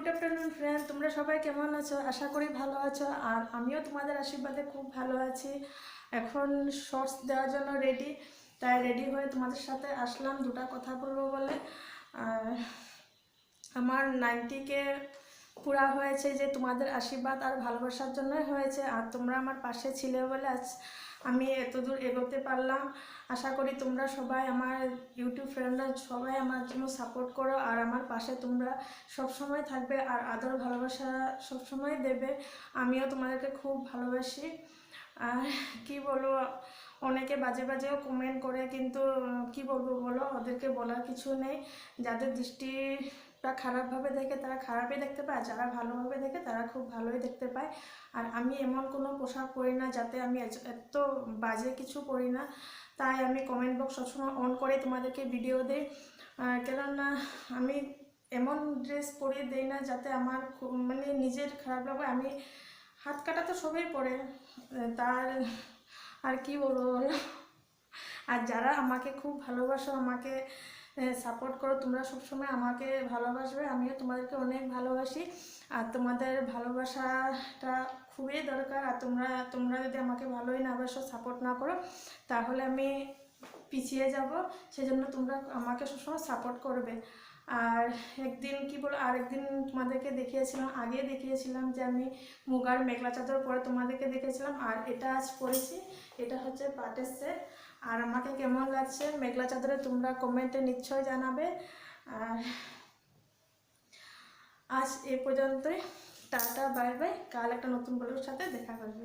Good afternoon friend, তোমরা সবাই কেমন আছো? আশা করি ভালো আছো। আর আমিও তোমাদের আশীর্বাদে খুব ভালো আছি। এখন শর্টস দেওয়ার জন্য রেডি, তাই রেডি হয়ে তোমাদের সাথে আসলাম দুটা কথা বলবো বলে। আর আমার 90K পুরা হয়েছে যে তোমাদের আশীর্বাদ আর ভালোবাসার জন্যই হয়েছে। আর তোমরা আমার পাশে ছিলে বলে আজ আমি এতদূর এগোতে পারলাম। আশা করি তোমরা সবাই আমার ইউটিউব ফ্রেন্ডরা সবাই আমার জন্য সাপোর্ট করো আর আমার পাশে তোমরা সবসময় থাকবে আর আদর ভালোবাসা সবসময় দেবে। আমিও তোমাদেরকে খুব ভালোবাসি। আর কি বলবো, অনেকে বাজে বাজেও কমেন্ট করে, কিন্তু কি বলবো বলো, ওদেরকে বলার কিছু নেই। যাদের দৃষ্টিটা খারাপভাবে দেখে তারা খারাপই দেখতে পায়, যারা ভালোভাবে দেখে তারা খুব ভালোই দেখতে পায়। আর আমি এমন কোনো পোশাক পরি না যাতে আমি এত বাজে কিছু পরি না, তাই আমি কমেন্ট বক্স সবসময় অন করে তোমাদেরকে ভিডিও দিই। কেননা আমি এমন ড্রেস পরিয়ে দিই না যাতে আমার মানে নিজের খারাপ লাগে। আমি হাত কাটা তো সবাই পরে, তার আর কি বলবো বলো। আর যারা আমাকে খুব ভালোবাসো, আমাকে সাপোর্ট করো, তোমরা সবসময় আমাকে ভালোবাসবে, আমিও তোমাদেরকে অনেক ভালোবাসি। আর তোমাদের ভালোবাসাটা খুবই দরকার। আর তোমরা যদি আমাকে ভালোই না বাসো, সাপোর্ট না করো, তাহলে আমি পিছিয়ে যাব। সেজন্য তোমরা আমাকে সবসময় সাপোর্ট করবে। আর একদিন কি বলো, আর একদিন তোমাদেরকে আগে দেখিয়েছিলাম যে আমি মুগার মেখলা চাদর পরে তোমাদেরকে দেখেছিলাম। আর এটা আজ পরেছি, এটা হচ্ছে পাটের সেট। আর আমাকে কেমন লাগছে মেখলা চাদরে তোমরা কমেন্টে নিশ্চয় জানাবে। আর আজ এ পর্যন্তই। Tata, bye bye. কাল একটা নতুন ব্লগের সাথে দেখা করবে।